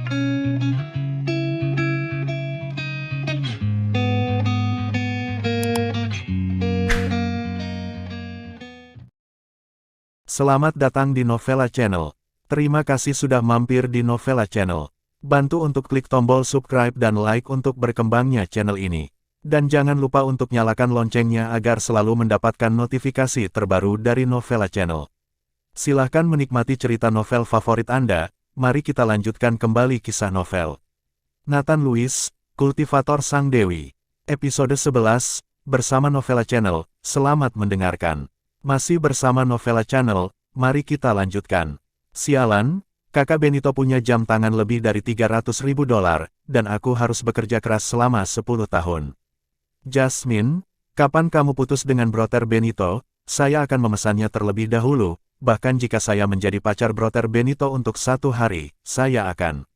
Selamat datang di Novella Channel. Terima kasih sudah mampir di Novella Channel. Bantu untuk klik tombol subscribe dan like untuk berkembangnya channel ini. Dan jangan lupa untuk nyalakan loncengnya agar selalu mendapatkan notifikasi terbaru dari Novella Channel. Silahkan menikmati cerita novel favorit Anda. Mari kita lanjutkan kembali kisah novel Nathan Lewis, Kultivator Sang Dewi. Episode 11, bersama Novella Channel. Selamat mendengarkan. Masih bersama Novella Channel, mari kita lanjutkan. Sialan, kakak Benito punya jam tangan lebih dari $300.000, dan aku harus bekerja keras selama 10 tahun. Jasmine, kapan kamu putus dengan brother Benito? Saya akan memesannya terlebih dahulu, bahkan jika saya menjadi pacar brother Benito untuk 1 hari, saya akan.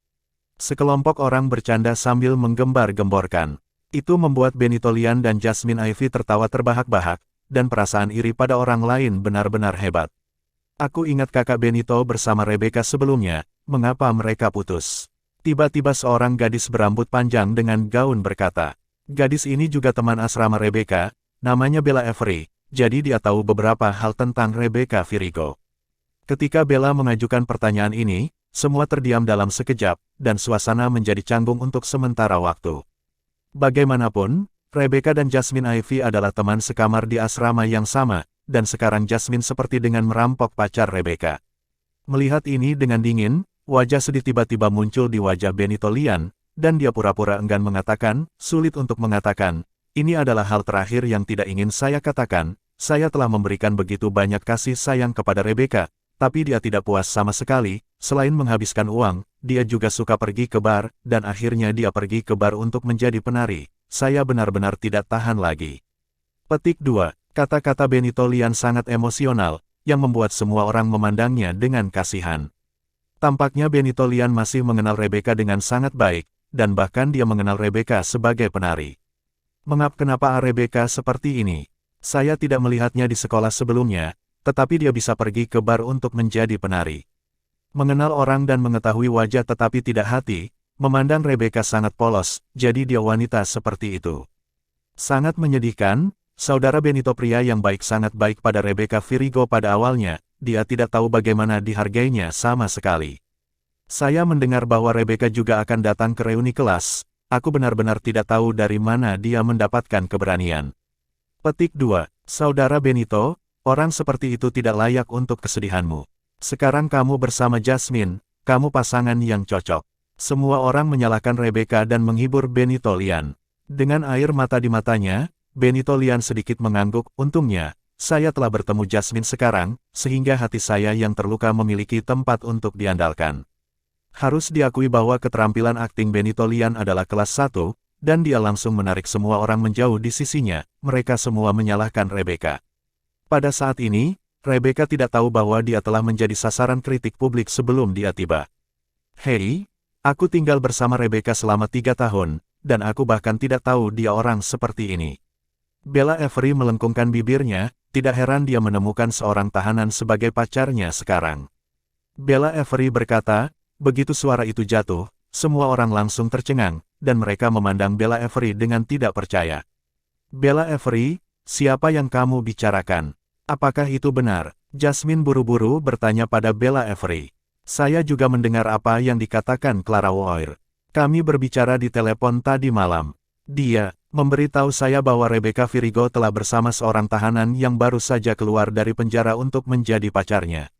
Sekelompok orang bercanda sambil menggembar-gemborkan. Itu membuat Benito Lian dan Jasmine Ivy tertawa terbahak-bahak, dan perasaan iri pada orang lain benar-benar hebat. Aku ingat kakak Benito bersama Rebecca sebelumnya, mengapa mereka putus? Tiba-tiba seorang gadis berambut panjang dengan gaun berkata. Gadis ini juga teman asrama Rebecca, namanya Bella Avery, jadi dia tahu beberapa hal tentang Rebecca Virigo. Ketika Bella mengajukan pertanyaan ini, semua terdiam dalam sekejap, dan suasana menjadi canggung untuk sementara waktu. Bagaimanapun, Rebecca dan Jasmine Ivy adalah teman sekamar di asrama yang sama, dan sekarang Jasmine seperti dengan merampok pacar Rebecca. Melihat ini dengan dingin, wajah sedih tiba-tiba muncul di wajah Benito Lian, dan dia pura-pura enggan mengatakan, sulit untuk mengatakan, ini adalah hal terakhir yang tidak ingin saya katakan, saya telah memberikan begitu banyak kasih sayang kepada Rebecca, tapi dia tidak puas sama sekali, selain menghabiskan uang, dia juga suka pergi ke bar, dan akhirnya dia pergi ke bar untuk menjadi penari. Saya benar-benar tidak tahan lagi. Petik 2. Kata-kata Benito Lian sangat emosional, yang membuat semua orang memandangnya dengan kasihan. Tampaknya Benito Lian masih mengenal Rebecca dengan sangat baik, dan bahkan dia mengenal Rebecca sebagai penari. Kenapa Rebecca seperti ini? Saya tidak melihatnya di sekolah sebelumnya, tetapi dia bisa pergi ke bar untuk menjadi penari. Mengenal orang dan mengetahui wajah tetapi tidak hati, memandang Rebecca sangat polos, jadi dia wanita seperti itu. Sangat menyedihkan, saudara Benito pria yang baik sangat baik pada Rebecca Virigo pada awalnya, dia tidak tahu bagaimana dihargainya sama sekali. Saya mendengar bahwa Rebecca juga akan datang ke reuni kelas, aku benar-benar tidak tahu dari mana dia mendapatkan keberanian. Petik 2. Saudara Benito, orang seperti itu tidak layak untuk kesedihanmu. Sekarang kamu bersama Jasmine, kamu pasangan yang cocok. Semua orang menyalahkan Rebecca dan menghibur Benito Lian. Dengan air mata di matanya, Benito Lian sedikit mengangguk, untungnya, saya telah bertemu Jasmine sekarang, sehingga hati saya yang terluka memiliki tempat untuk diandalkan. Harus diakui bahwa keterampilan akting Benito Lian adalah kelas 1, dan dia langsung menarik semua orang menjauh di sisinya, mereka semua menyalahkan Rebecca. Pada saat ini, Rebecca tidak tahu bahwa dia telah menjadi sasaran kritik publik sebelum dia tiba. Hei, aku tinggal bersama Rebecca selama 3 tahun, dan aku bahkan tidak tahu dia orang seperti ini. Bella Avery melengkungkan bibirnya, tidak heran dia menemukan seorang tahanan sebagai pacarnya sekarang. Bella Avery berkata, begitu suara itu jatuh, semua orang langsung tercengang, dan mereka memandang Bella Avery dengan tidak percaya. Bella Avery, siapa yang kamu bicarakan? Apakah itu benar? Jasmine buru-buru bertanya pada Bella Avery. Saya juga mendengar apa yang dikatakan Clara Weir. Kami berbicara di telepon tadi malam. Dia memberitahu saya bahwa Rebecca Virigo telah bersama seorang tahanan yang baru saja keluar dari penjara untuk menjadi pacarnya.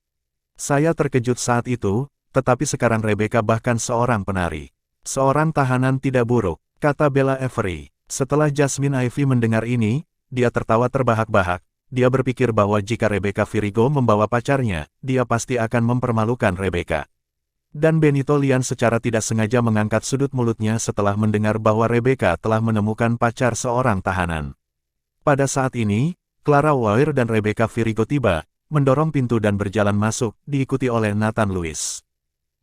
Saya terkejut saat itu, tetapi sekarang Rebecca bahkan seorang penari. Seorang tahanan tidak buruk, kata Bella Avery. Setelah Jasmine Ivy mendengar ini, dia tertawa terbahak-bahak. Dia berpikir bahwa jika Rebecca Virigo membawa pacarnya, dia pasti akan mempermalukan Rebecca. Dan Benito Lian secara tidak sengaja mengangkat sudut mulutnya setelah mendengar bahwa Rebecca telah menemukan pacar seorang tahanan. Pada saat ini, Clara Weir dan Rebecca Virigo tiba, mendorong pintu dan berjalan masuk, diikuti oleh Nathan Lewis.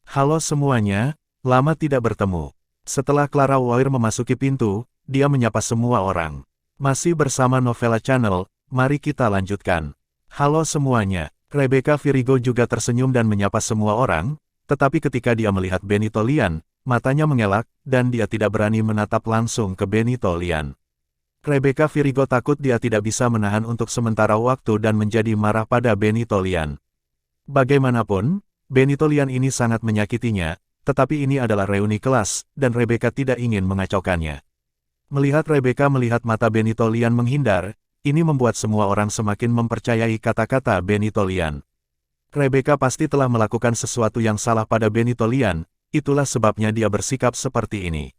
Halo semuanya, lama tidak bertemu. Setelah Clara Weir memasuki pintu, dia menyapa semua orang. Masih bersama Novella Channel, mari kita lanjutkan. Halo semuanya, Rebecca Virigo juga tersenyum dan menyapa semua orang, tetapi ketika dia melihat Benito Lian, matanya mengelak, dan dia tidak berani menatap langsung ke Benito Lian. Rebecca Virigo takut dia tidak bisa menahan untuk sementara waktu dan menjadi marah pada Benito Lian. Bagaimanapun, Benito Lian ini sangat menyakitinya, tetapi ini adalah reuni kelas, dan Rebecca tidak ingin mengacaukannya. Melihat Rebecca melihat mata Benito Lian menghindar, ini membuat semua orang semakin mempercayai kata-kata Benito Lian. Rebecca pasti telah melakukan sesuatu yang salah pada Benito Lian, itulah sebabnya dia bersikap seperti ini.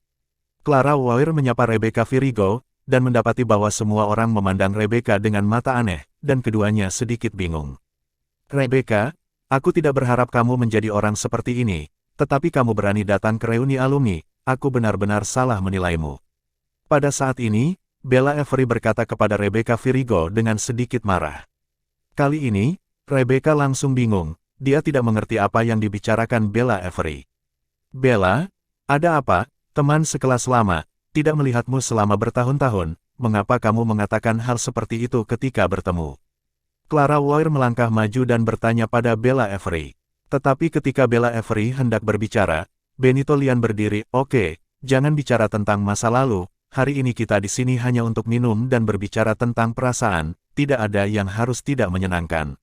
Clara Weir menyapa Rebecca Virigo, dan mendapati bahwa semua orang memandang Rebecca dengan mata aneh, dan keduanya sedikit bingung. Rebecca, aku tidak berharap kamu menjadi orang seperti ini, tetapi kamu berani datang ke reuni alumni, aku benar-benar salah menilaimu. Pada saat ini, Bella Avery berkata kepada Rebecca Virigo dengan sedikit marah. Kali ini, Rebecca langsung bingung, dia tidak mengerti apa yang dibicarakan Bella Avery. Bella, ada apa, teman sekelas lama, tidak melihatmu selama bertahun-tahun, mengapa kamu mengatakan hal seperti itu ketika bertemu? Clara Weir melangkah maju dan bertanya pada Bella Avery. Tetapi ketika Bella Avery hendak berbicara, Benito Lian berdiri, oke, jangan bicara tentang masa lalu, hari ini kita di sini hanya untuk minum dan berbicara tentang perasaan, tidak ada yang harus tidak menyenangkan.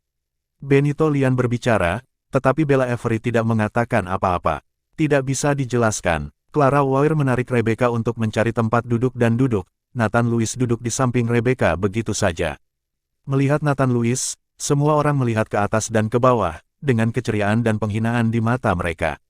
Benito Lian berbicara, tetapi Bella Avery tidak mengatakan apa-apa. Tidak bisa dijelaskan. Clara Weir menarik Rebecca untuk mencari tempat duduk dan duduk, Nathan Lewis duduk di samping Rebecca begitu saja. Melihat Nathan Lewis, semua orang melihat ke atas dan ke bawah, dengan keceriaan dan penghinaan di mata mereka.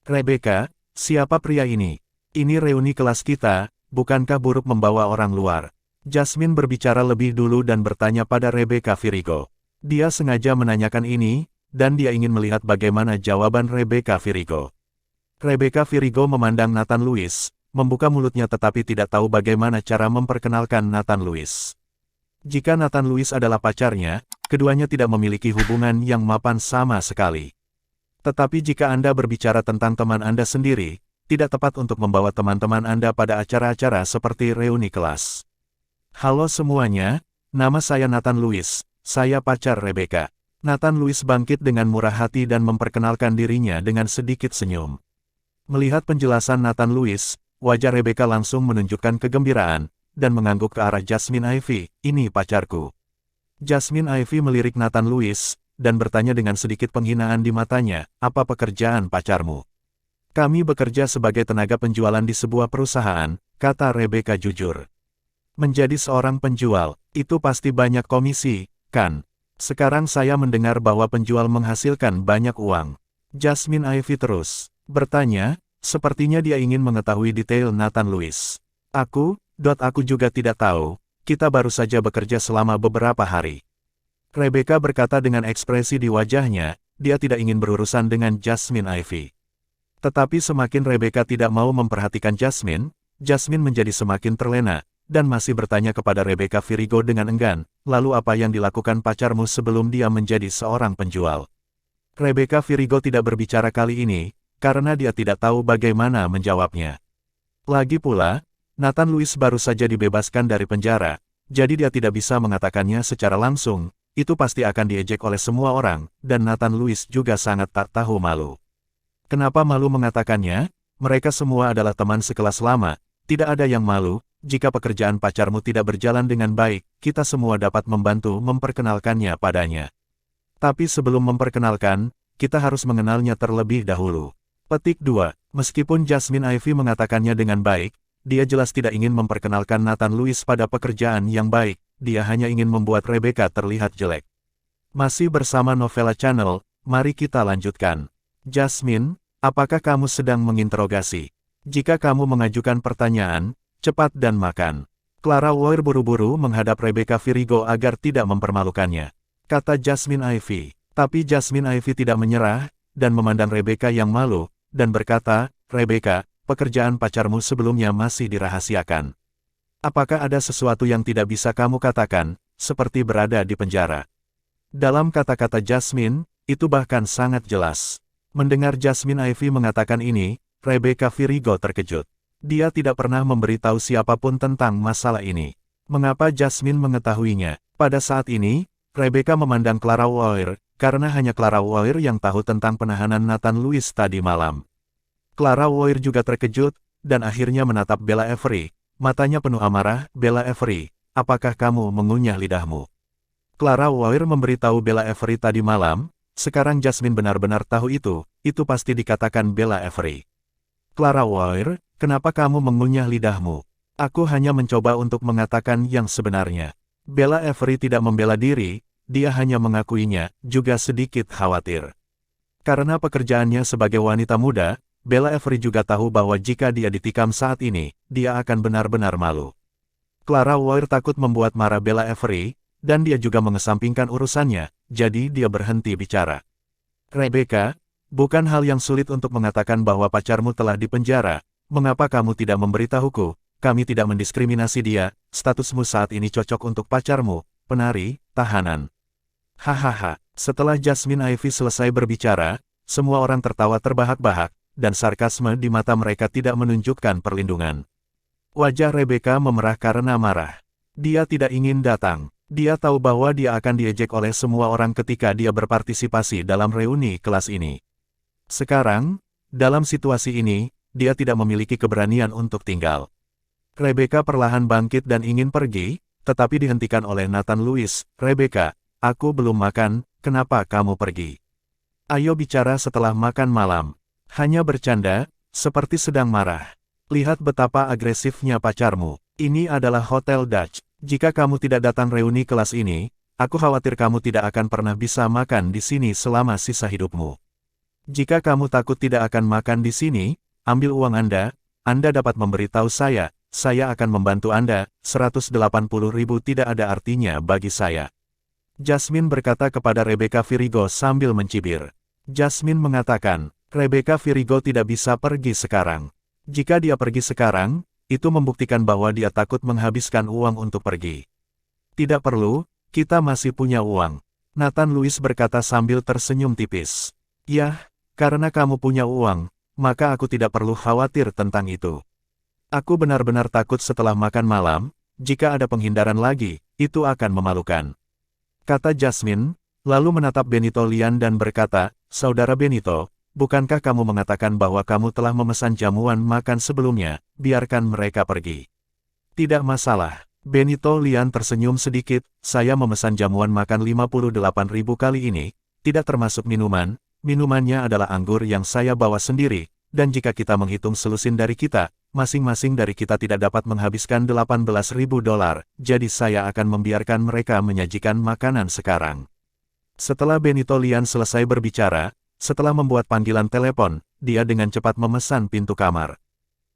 Rebecca, siapa pria ini? Ini reuni kelas kita, bukankah buruk membawa orang luar? Jasmine berbicara lebih dulu dan bertanya pada Rebecca Virigo. Dia sengaja menanyakan ini, dan dia ingin melihat bagaimana jawaban Rebecca Virigo. Rebecca Virigo memandang Nathan Lewis, membuka mulutnya tetapi tidak tahu bagaimana cara memperkenalkan Nathan Lewis. Jika Nathan Lewis adalah pacarnya, keduanya tidak memiliki hubungan yang mapan sama sekali. Tetapi jika Anda berbicara tentang teman Anda sendiri, tidak tepat untuk membawa teman-teman Anda pada acara-acara seperti reuni kelas. Halo semuanya, nama saya Nathan Lewis, saya pacar Rebecca. Nathan Lewis bangkit dengan murah hati dan memperkenalkan dirinya dengan sedikit senyum. Melihat penjelasan Nathan Lewis, wajah Rebecca langsung menunjukkan kegembiraan, dan mengangguk ke arah Jasmine Ivy, ini pacarku. Jasmine Ivy melirik Nathan Lewis, dan bertanya dengan sedikit penghinaan di matanya, apa pekerjaan pacarmu? Kami bekerja sebagai tenaga penjualan di sebuah perusahaan, kata Rebecca jujur. Menjadi seorang penjual, itu pasti banyak komisi, kan? Sekarang saya mendengar bahwa penjual menghasilkan banyak uang. Jasmine Ivy terus bertanya, sepertinya dia ingin mengetahui detail Nathan Lewis. Aku juga tidak tahu, kita baru saja bekerja selama beberapa hari. Rebecca berkata dengan ekspresi di wajahnya, dia tidak ingin berurusan dengan Jasmine Ivy. Tetapi semakin Rebecca tidak mau memperhatikan Jasmine, Jasmine menjadi semakin terlena, dan masih bertanya kepada Rebecca Virigo dengan enggan, lalu apa yang dilakukan pacarmu sebelum dia menjadi seorang penjual? Rebecca Virigo tidak berbicara kali ini, karena dia tidak tahu bagaimana menjawabnya. Lagi pula, Nathan Lewis baru saja dibebaskan dari penjara, jadi dia tidak bisa mengatakannya secara langsung, itu pasti akan diejek oleh semua orang, dan Nathan Lewis juga sangat tak tahu malu. Kenapa malu mengatakannya? Mereka semua adalah teman sekelas lama, tidak ada yang malu, jika pekerjaan pacarmu tidak berjalan dengan baik, kita semua dapat membantu memperkenalkannya padanya. Tapi sebelum memperkenalkan, kita harus mengenalnya terlebih dahulu. Petik 2. Meskipun Jasmine Ivy mengatakannya dengan baik, dia jelas tidak ingin memperkenalkan Nathan Lewis pada pekerjaan yang baik, dia hanya ingin membuat Rebecca terlihat jelek. Masih bersama Novella Channel, mari kita lanjutkan. Jasmine, apakah kamu sedang menginterogasi? Jika kamu mengajukan pertanyaan, cepat dan makan. Clara Weir buru-buru menghadap Rebecca Virigo agar tidak mempermalukannya. Kata Jasmine Ivy. Tapi Jasmine Ivy tidak menyerah, dan memandang Rebecca yang malu, dan berkata, Rebecca, pekerjaan pacarmu sebelumnya masih dirahasiakan. Apakah ada sesuatu yang tidak bisa kamu katakan, seperti berada di penjara? Dalam kata-kata Jasmine, itu bahkan sangat jelas. Mendengar Jasmine Ivy mengatakan ini, Rebecca Virigo terkejut. Dia tidak pernah memberitahu siapapun tentang masalah ini. Mengapa Jasmine mengetahuinya? Pada saat ini, Rebecca memandang Clara Weir, karena hanya Clara Weir yang tahu tentang penahanan Nathan Lewis tadi malam. Clara Boyer juga terkejut, dan akhirnya menatap Bella Avery. Matanya penuh amarah. Bella Avery, apakah kamu mengunyah lidahmu? Clara Boyer memberitahu Bella Avery tadi malam. Sekarang Jasmine benar-benar tahu itu pasti dikatakan Bella Avery. Clara Boyer, kenapa kamu mengunyah lidahmu? Aku hanya mencoba untuk mengatakan yang sebenarnya. Bella Avery tidak membela diri, dia hanya mengakuinya, juga sedikit khawatir. Karena pekerjaannya sebagai wanita muda, Bella Avery juga tahu bahwa jika dia ditikam saat ini, dia akan benar-benar malu. Clara Boyer takut membuat marah Bella Avery, dan dia juga mengesampingkan urusannya, jadi dia berhenti bicara. Rebecca, bukan hal yang sulit untuk mengatakan bahwa pacarmu telah dipenjara. Mengapa kamu tidak memberitahuku? Kami tidak mendiskriminasi dia. Statusmu saat ini cocok untuk pacarmu, penari, tahanan. Hahaha. Setelah Jasmine Ivy selesai berbicara, semua orang tertawa terbahak-bahak, dan sarkasme di mata mereka tidak menunjukkan perlindungan. Wajah Rebecca memerah karena marah. Dia tidak ingin datang. Dia tahu bahwa dia akan diejek oleh semua orang ketika dia berpartisipasi dalam reuni kelas ini. Sekarang, dalam situasi ini, dia tidak memiliki keberanian untuk tinggal. Rebecca perlahan bangkit dan ingin pergi, tetapi dihentikan oleh Nathan Lewis. Rebecca, aku belum makan, kenapa kamu pergi? Ayo bicara setelah makan malam. Hanya bercanda, seperti sedang marah. Lihat betapa agresifnya pacarmu. Ini adalah Hotel Dutch. Jika kamu tidak datang reuni kelas ini, aku khawatir kamu tidak akan pernah bisa makan di sini selama sisa hidupmu. Jika kamu takut tidak akan makan di sini, ambil uang Anda dapat memberitahu saya akan membantu Anda, 180.000 tidak ada artinya bagi saya. Jasmine berkata kepada Rebecca Virigo sambil mencibir. Jasmine mengatakan, Rebecca Virigo tidak bisa pergi sekarang. Jika dia pergi sekarang, itu membuktikan bahwa dia takut menghabiskan uang untuk pergi. Tidak perlu, kita masih punya uang. Nathan Lewis berkata sambil tersenyum tipis. Yah, karena kamu punya uang, maka aku tidak perlu khawatir tentang itu. Aku benar-benar takut setelah makan malam, jika ada penghindaran lagi, itu akan memalukan. Kata Jasmine, lalu menatap Benito Lian dan berkata, Saudara Benito, bukankah kamu mengatakan bahwa kamu telah memesan jamuan makan sebelumnya, biarkan mereka pergi. Tidak masalah. Benito Lian tersenyum sedikit, saya memesan jamuan makan 58.000 kali ini, tidak termasuk minuman, minumannya adalah anggur yang saya bawa sendiri, dan jika kita menghitung selusin dari kita, masing-masing dari kita tidak dapat menghabiskan $18.000, jadi saya akan membiarkan mereka menyajikan makanan sekarang. Setelah Benito Lian selesai berbicara, setelah membuat panggilan telepon, dia dengan cepat memesan pintu kamar.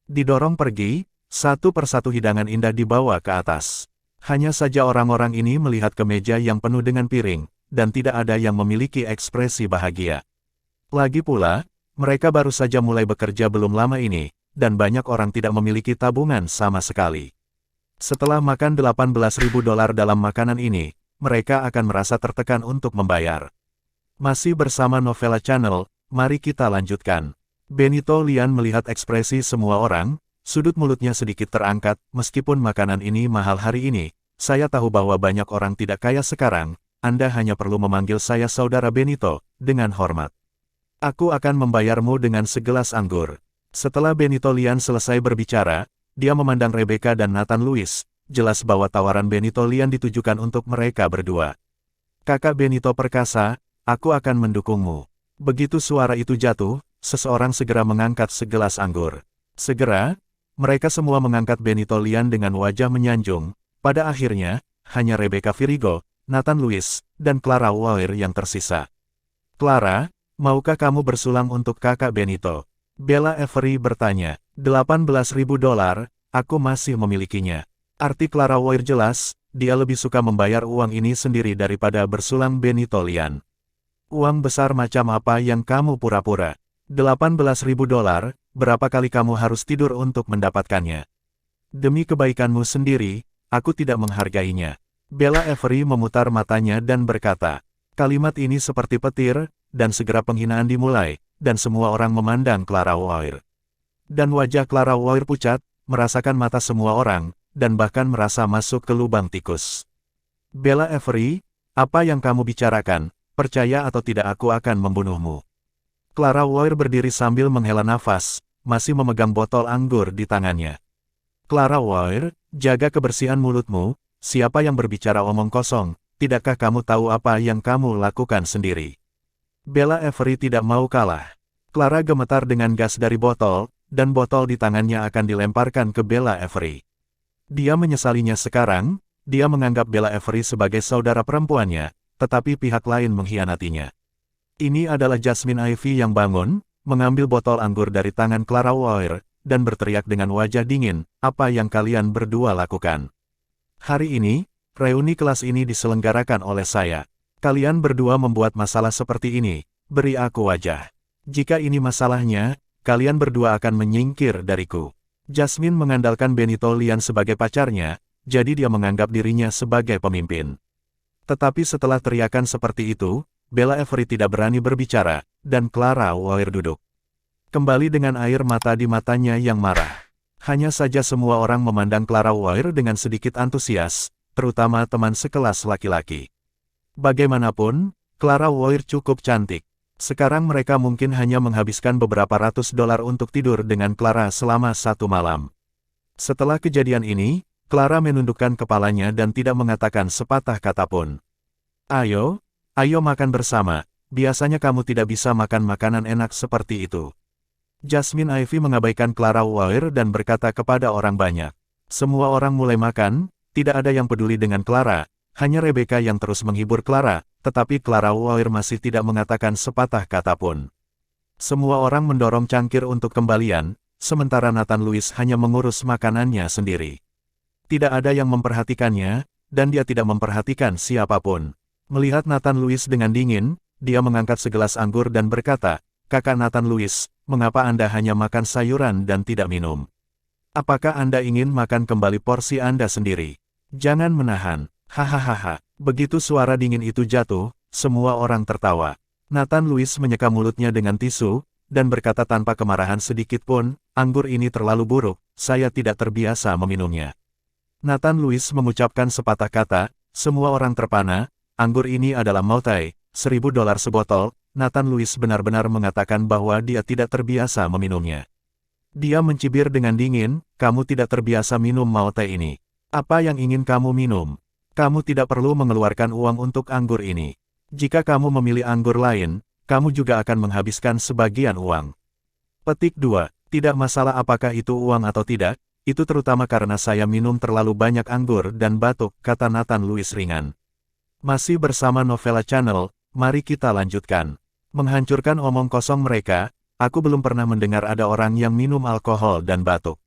Didorong pergi, satu persatu hidangan indah dibawa ke atas. Hanya saja orang-orang ini melihat ke meja yang penuh dengan piring, dan tidak ada yang memiliki ekspresi bahagia. Lagi pula, mereka baru saja mulai bekerja belum lama ini, dan banyak orang tidak memiliki tabungan sama sekali. Setelah makan $18.000 dalam makanan ini, mereka akan merasa tertekan untuk membayar. Masih bersama Novella Channel, mari kita lanjutkan. Benito Lian melihat ekspresi semua orang, sudut mulutnya sedikit terangkat, meskipun makanan ini mahal hari ini, saya tahu bahwa banyak orang tidak kaya sekarang, Anda hanya perlu memanggil saya Saudara Benito, dengan hormat. Aku akan membayarmu dengan segelas anggur. Setelah Benito Lian selesai berbicara, dia memandang Rebecca dan Nathan Lewis, jelas bahwa tawaran Benito Lian ditujukan untuk mereka berdua. Kakak Benito perkasa, aku akan mendukungmu. Begitu suara itu jatuh, seseorang segera mengangkat segelas anggur. Segera, mereka semua mengangkat Benito Lian dengan wajah menyanjung. Pada akhirnya, hanya Rebecca Virigo, Nathan Lewis, dan Clara Boyer yang tersisa. Clara, maukah kamu bersulang untuk kakak Benito? Bella Avery bertanya. $18.000, aku masih memilikinya. Arti Clara Boyer jelas, dia lebih suka membayar uang ini sendiri daripada bersulang Benito Lian. Uang besar macam apa yang kamu pura-pura? $18.000, berapa kali kamu harus tidur untuk mendapatkannya? Demi kebaikanmu sendiri, aku tidak menghargainya. Bella Avery memutar matanya dan berkata, kalimat ini seperti petir, dan segera penghinaan dimulai, dan semua orang memandang Clara Boyer. Dan wajah Clara Boyer pucat, merasakan mata semua orang, dan bahkan merasa masuk ke lubang tikus. Bella Avery, apa yang kamu bicarakan? Percaya atau tidak aku akan membunuhmu. Clara Boyer berdiri sambil menghela nafas, masih memegang botol anggur di tangannya. Clara Ware, jaga kebersihan mulutmu, siapa yang berbicara omong kosong, tidakkah kamu tahu apa yang kamu lakukan sendiri? Bella Avery tidak mau kalah. Clara gemetar dengan gas dari botol, dan botol di tangannya akan dilemparkan ke Bella Avery. Dia menyesalinya sekarang, dia menganggap Bella Avery sebagai saudara perempuannya, tetapi pihak lain mengkhianatinya. Ini adalah Jasmine Ivy yang bangun, mengambil botol anggur dari tangan Clara Ware, dan berteriak dengan wajah dingin, "Apa yang kalian berdua lakukan? Hari ini, reuni kelas ini diselenggarakan oleh saya. Kalian berdua membuat masalah seperti ini, beri aku wajah. Jika ini masalahnya, kalian berdua akan menyingkir dariku." Jasmine mengandalkan Benito Lian sebagai pacarnya, jadi dia menganggap dirinya sebagai pemimpin. Tetapi setelah teriakan seperti itu, Bella Avery tidak berani berbicara, dan Clara Ware duduk kembali dengan air mata di matanya yang marah. Hanya saja semua orang memandang Clara Ware dengan sedikit antusias, terutama teman sekelas laki-laki. Bagaimanapun, Clara Ware cukup cantik. Sekarang mereka mungkin hanya menghabiskan beberapa ratus dolar untuk tidur dengan Clara selama 1 malam. Setelah kejadian ini, Clara menundukkan kepalanya dan tidak mengatakan sepatah kata pun. Ayo makan bersama, biasanya kamu tidak bisa makan makanan enak seperti itu. Jasmine Ivy mengabaikan Clara Ware dan berkata kepada orang banyak. Semua orang mulai makan, tidak ada yang peduli dengan Clara, hanya Rebecca yang terus menghibur Clara, tetapi Clara Ware masih tidak mengatakan sepatah kata pun. Semua orang mendorong cangkir untuk kembalian, sementara Nathan Lewis hanya mengurus makanannya sendiri. Tidak ada yang memperhatikannya, dan dia tidak memperhatikan siapapun. Melihat Nathan Lewis dengan dingin, dia mengangkat segelas anggur dan berkata, "Kakak Nathan Lewis, mengapa Anda hanya makan sayuran dan tidak minum? Apakah Anda ingin makan kembali porsi Anda sendiri? Jangan menahan, hahaha." Begitu suara dingin itu jatuh, semua orang tertawa. Nathan Lewis menyeka mulutnya dengan tisu, dan berkata tanpa kemarahan sedikit pun, "Anggur ini terlalu buruk, saya tidak terbiasa meminumnya." Nathan Lewis mengucapkan sepatah kata, semua orang terpana, anggur ini adalah Moutai, $1.000 sebotol. Nathan Lewis benar-benar mengatakan bahwa dia tidak terbiasa meminumnya. Dia mencibir dengan dingin, "Kamu tidak terbiasa minum Moutai ini. Apa yang ingin kamu minum? Kamu tidak perlu mengeluarkan uang untuk anggur ini. Jika kamu memilih anggur lain, kamu juga akan menghabiskan sebagian uang." Petik 2. Tidak masalah apakah itu uang atau tidak, itu terutama karena saya minum terlalu banyak anggur dan batuk, kata Nathan Lewis ringan. Masih bersama Novella Channel, mari kita lanjutkan. Menghancurkan omong kosong mereka, aku belum pernah mendengar ada orang yang minum alkohol dan batuk.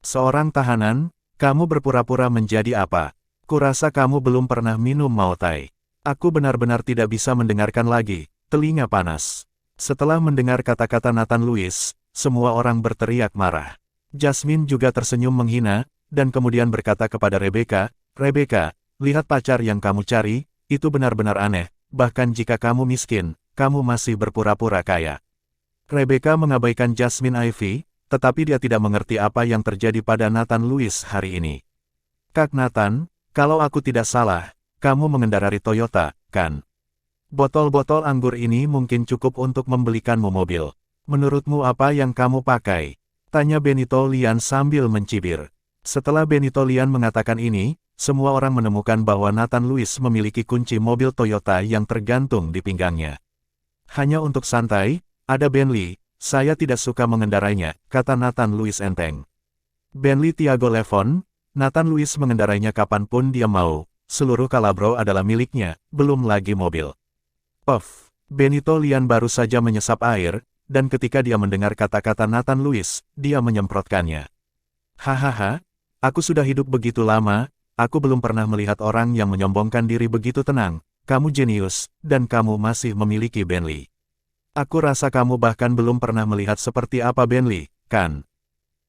Seorang tahanan, kamu berpura-pura menjadi apa? Kurasa kamu belum pernah minum Moutai. Aku benar-benar tidak bisa mendengarkan lagi, telinga panas. Setelah mendengar kata-kata Nathan Lewis, semua orang berteriak marah. Jasmine juga tersenyum menghina, dan kemudian berkata kepada Rebecca, "Rebecca, lihat pacar yang kamu cari, itu benar-benar aneh, bahkan jika kamu miskin, kamu masih berpura-pura kaya." Rebecca mengabaikan Jasmine Ivy, tetapi dia tidak mengerti apa yang terjadi pada Nathan Lewis hari ini. "Kak Nathan, kalau aku tidak salah, kamu mengendarai Toyota, kan? Botol-botol anggur ini mungkin cukup untuk membelikanmu mobil. Menurutmu apa yang kamu pakai?" tanya Benito Lian sambil mencibir. Setelah Benito Lian mengatakan ini, semua orang menemukan bahwa Nathan Lewis memiliki kunci mobil Toyota yang tergantung di pinggangnya. "Hanya untuk santai, ada Bentley, saya tidak suka mengendarainya," kata Nathan Lewis enteng. Bentley Tiago Levon, Nathan Lewis mengendarainya kapanpun dia mau, seluruh Calabro adalah miliknya, belum lagi mobil. Puff, Benito Lian baru saja menyesap air, dan ketika dia mendengar kata-kata Nathan Lewis, dia menyemprotkannya. "Hahaha, aku sudah hidup begitu lama, aku belum pernah melihat orang yang menyombongkan diri begitu tenang. Kamu jenius, dan kamu masih memiliki Bentley. Aku rasa kamu bahkan belum pernah melihat seperti apa Bentley, kan?"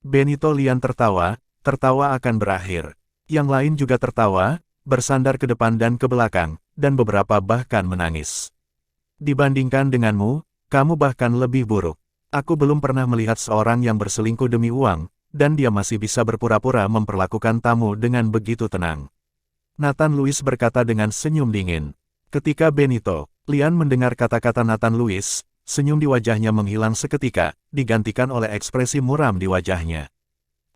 Benito Lian tertawa, tertawa akan berakhir. Yang lain juga tertawa, bersandar ke depan dan ke belakang, dan beberapa bahkan menangis. "Dibandingkan denganmu, kamu bahkan lebih buruk. Aku belum pernah melihat seorang yang berselingkuh demi uang, dan dia masih bisa berpura-pura memperlakukan tamu dengan begitu tenang." Nathan Lewis berkata dengan senyum dingin. Ketika Benito Lian mendengar kata-kata Nathan Lewis, senyum di wajahnya menghilang seketika, digantikan oleh ekspresi muram di wajahnya.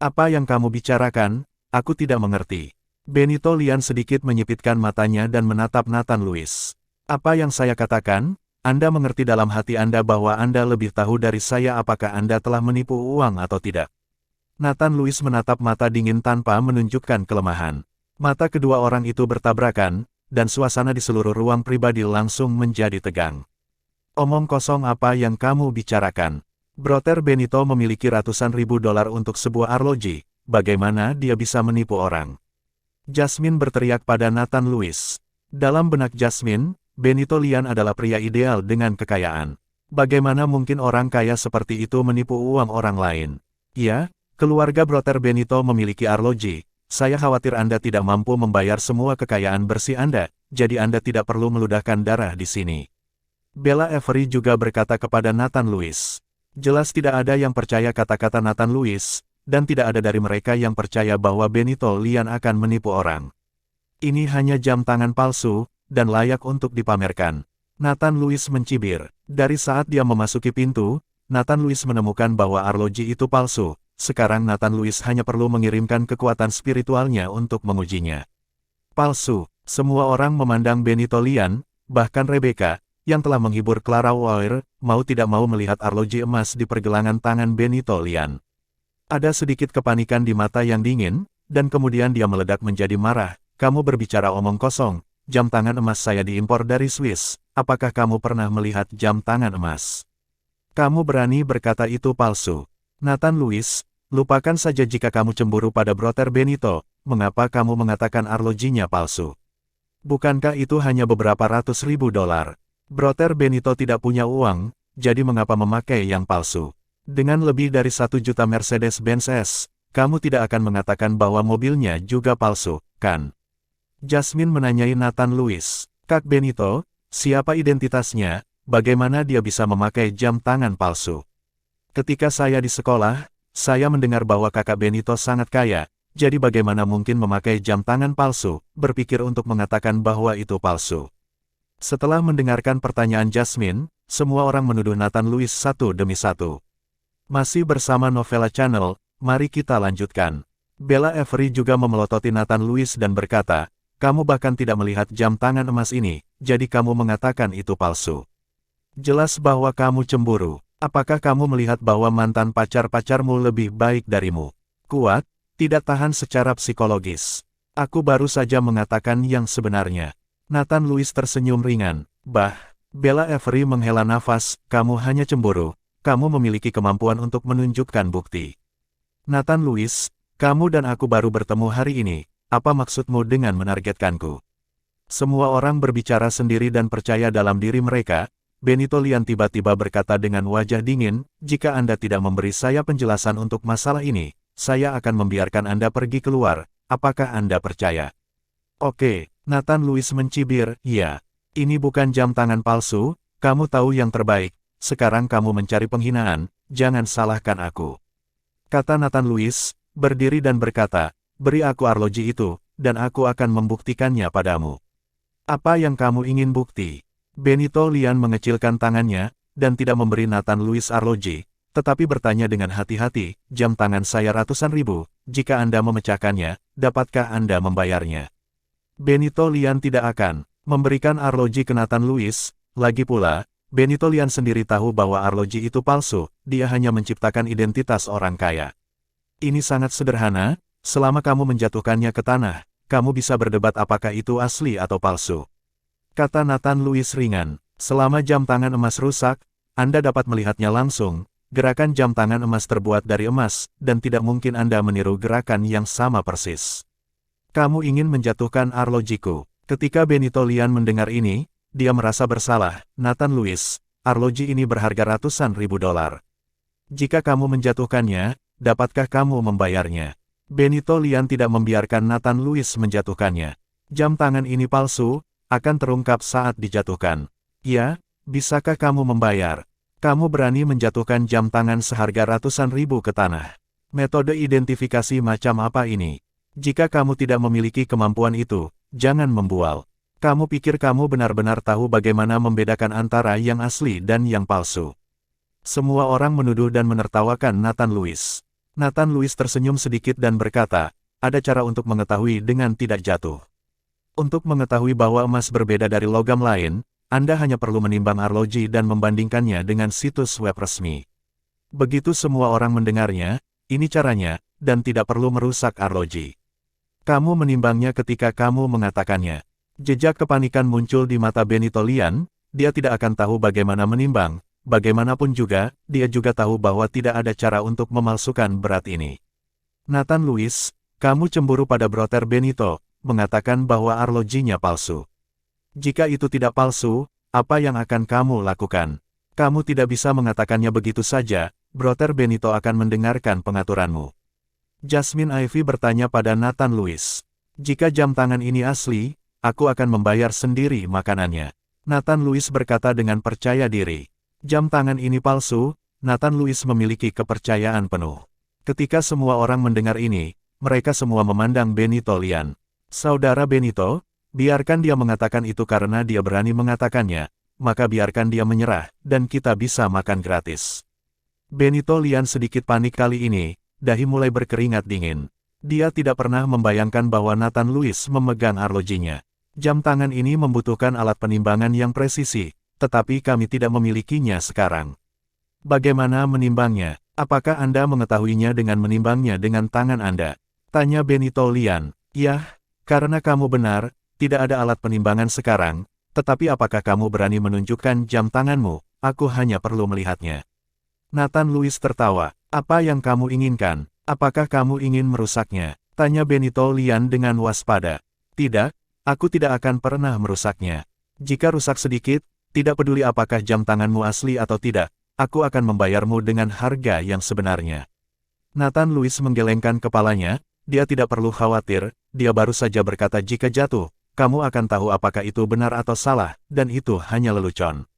Apa yang kamu bicarakan? Aku tidak mengerti. Benito Lian sedikit menyipitkan matanya dan menatap Nathan Luis. Apa yang saya katakan? Anda mengerti dalam hati Anda bahwa Anda lebih tahu dari saya apakah Anda telah menipu uang atau tidak. Nathan Luis menatap mata dingin tanpa menunjukkan kelemahan. Mata kedua orang itu bertabrakan, dan suasana di seluruh ruang pribadi langsung menjadi tegang. Omong kosong apa yang kamu bicarakan? Brother Benito memiliki ratusan ribu dolar untuk sebuah arloji, bagaimana dia bisa menipu orang? Jasmine berteriak pada Nathan Luis. Dalam benak Jasmine, Benito Lian adalah pria ideal dengan kekayaan. Bagaimana mungkin orang kaya seperti itu menipu uang orang lain? Ya, keluarga Brother Benito memiliki arloji. Saya khawatir Anda tidak mampu membayar semua kekayaan bersih Anda, jadi Anda tidak perlu meludahkan darah di sini. Bella Avery juga berkata kepada Nathan Luis. Jelas tidak ada yang percaya kata-kata Nathan Luis, dan tidak ada dari mereka yang percaya bahwa Benito Lian akan menipu orang. Ini hanya jam tangan palsu, dan layak untuk dipamerkan. Nathan Luis mencibir. Dari saat dia memasuki pintu, Nathan Luis menemukan bahwa arloji itu palsu. Sekarang Nathan Luis hanya perlu mengirimkan kekuatan spiritualnya untuk mengujinya. Palsu. Semua orang memandang Benito Lian, bahkan Rebecca, yang telah menghibur Clara Ware, mau tidak mau melihat arloji emas di pergelangan tangan Benito Lian. Ada sedikit kepanikan di mata yang dingin, dan kemudian dia meledak menjadi marah. Kamu berbicara omong kosong, jam tangan emas saya diimpor dari Swiss, apakah kamu pernah melihat jam tangan emas? Kamu berani berkata itu palsu. Nathan Luis, lupakan saja jika kamu cemburu pada Brother Benito, mengapa kamu mengatakan arlojinya palsu? Bukankah itu hanya beberapa ratus ribu dolar? Brother Benito tidak punya uang, jadi mengapa memakai yang palsu? Dengan lebih dari 1 juta Mercedes-Benz S, kamu tidak akan mengatakan bahwa mobilnya juga palsu, kan? Jasmine menanyai Nathan Luis. Kak Benito, siapa identitasnya, bagaimana dia bisa memakai jam tangan palsu? Ketika saya di sekolah, saya mendengar bahwa kakak Benito sangat kaya, jadi bagaimana mungkin memakai jam tangan palsu, berpikir untuk mengatakan bahwa itu palsu. Setelah mendengarkan pertanyaan Jasmine, semua orang menuduh Nathan Luis satu demi satu. Masih bersama Novella Channel, mari kita lanjutkan. Bella Avery juga memelototi Nathan Luis dan berkata, kamu bahkan tidak melihat jam tangan emas ini, jadi kamu mengatakan itu palsu. Jelas bahwa kamu cemburu. Apakah kamu melihat bahwa mantan pacar-pacarmu lebih baik darimu? Kuat, tidak tahan secara psikologis. Aku baru saja mengatakan yang sebenarnya. Nathan Luis tersenyum ringan. Bella Avery menghela nafas, kamu hanya cemburu. Kamu memiliki kemampuan untuk menunjukkan bukti. Nathan Luis, kamu dan aku baru bertemu hari ini. Apa maksudmu dengan menargetkanku? Semua orang berbicara sendiri dan percaya dalam diri mereka. Benito Lian tiba-tiba berkata dengan wajah dingin, jika Anda tidak memberi saya penjelasan untuk masalah ini, saya akan membiarkan Anda pergi keluar, apakah Anda percaya? Oke, Nathan Luis mencibir, ya. Ini bukan jam tangan palsu, kamu tahu yang terbaik, sekarang kamu mencari penghinaan, jangan salahkan aku. Kata Nathan Luis, berdiri dan berkata, beri aku arloji itu, dan aku akan membuktikannya padamu. Apa yang kamu ingin bukti? Benito Lian mengecilkan tangannya, dan tidak memberi Nathan Luis arloji, tetapi bertanya dengan hati-hati, jam tangan saya ratusan ribu, jika Anda memecahkannya, dapatkah Anda membayarnya? Benito Lian tidak akan memberikan arloji ke Nathan Luis, lagi pula, Benito Lian sendiri tahu bahwa arloji itu palsu, dia hanya menciptakan identitas orang kaya. Ini sangat sederhana, selama kamu menjatuhkannya ke tanah, kamu bisa berdebat apakah itu asli atau palsu. Kata Nathan Luis ringan, selama jam tangan emas rusak, Anda dapat melihatnya langsung, gerakan jam tangan emas terbuat dari emas, dan tidak mungkin Anda meniru gerakan yang sama persis. Kamu ingin menjatuhkan arlojiku. Ketika Benito Lian mendengar ini, dia merasa bersalah, Nathan Luis, arloji ini berharga ratusan ribu dolar. Jika kamu menjatuhkannya, dapatkah kamu membayarnya? Benito Lian tidak membiarkan Nathan Luis menjatuhkannya. Jam tangan ini palsu, akan terungkap saat dijatuhkan. Ya, bisakah kamu membayar? Kamu berani menjatuhkan jam tangan seharga ratusan ribu ke tanah. Metode identifikasi macam apa ini? Jika kamu tidak memiliki kemampuan itu, jangan membual. Kamu pikir kamu benar-benar tahu bagaimana membedakan antara yang asli dan yang palsu? Semua orang menuduh dan menertawakan Nathan Lewis. Nathan Lewis tersenyum sedikit dan berkata, ada cara untuk mengetahui dengan tidak jatuh. Untuk mengetahui bahwa emas berbeda dari logam lain, Anda hanya perlu menimbang arloji dan membandingkannya dengan situs web resmi. Begitu semua orang mendengarnya, ini caranya, dan tidak perlu merusak arloji. Kamu menimbangnya ketika kamu mengatakannya. Jejak kepanikan muncul di mata Benito Lian, dia tidak akan tahu bagaimana menimbang, bagaimanapun juga, dia juga tahu bahwa tidak ada cara untuk memalsukan berat ini. Nathan Lewis, kamu cemburu pada Brother Benito, mengatakan bahwa arlojinya palsu. Jika itu tidak palsu, apa yang akan kamu lakukan? Kamu tidak bisa mengatakannya begitu saja, Brother Benito akan mendengarkan pengaturanmu. Jasmine Ivy bertanya pada Nathan Lewis. Jika jam tangan ini asli, aku akan membayar sendiri makanannya. Nathan Lewis berkata dengan percaya diri. Jam tangan ini palsu, Nathan Lewis memiliki kepercayaan penuh. Ketika semua orang mendengar ini, mereka semua memandang Benito Lian. Saudara Benito, biarkan dia mengatakan itu karena dia berani mengatakannya, maka biarkan dia menyerah, dan kita bisa makan gratis. Benito Lian sedikit panik kali ini, dahi mulai berkeringat dingin. Dia tidak pernah membayangkan bahwa Nathan Lewis memegang arlojinya. Jam tangan ini membutuhkan alat penimbangan yang presisi, tetapi kami tidak memilikinya sekarang. Bagaimana menimbangnya? Apakah Anda mengetahuinya dengan menimbangnya dengan tangan Anda? Tanya Benito Lian. Yah, karena kamu benar, tidak ada alat penimbangan sekarang, tetapi apakah kamu berani menunjukkan jam tanganmu? Aku hanya perlu melihatnya. Nathan Lewis tertawa. Apa yang kamu inginkan? Apakah kamu ingin merusaknya? Tanya Benito Lian dengan waspada. Tidak, aku tidak akan pernah merusaknya. Jika rusak sedikit, tidak peduli apakah jam tanganmu asli atau tidak, aku akan membayarmu dengan harga yang sebenarnya. Nathan Lewis menggelengkan kepalanya, dia tidak perlu khawatir, dia baru saja berkata jika jatuh, kamu akan tahu apakah itu benar atau salah, dan itu hanya lelucon.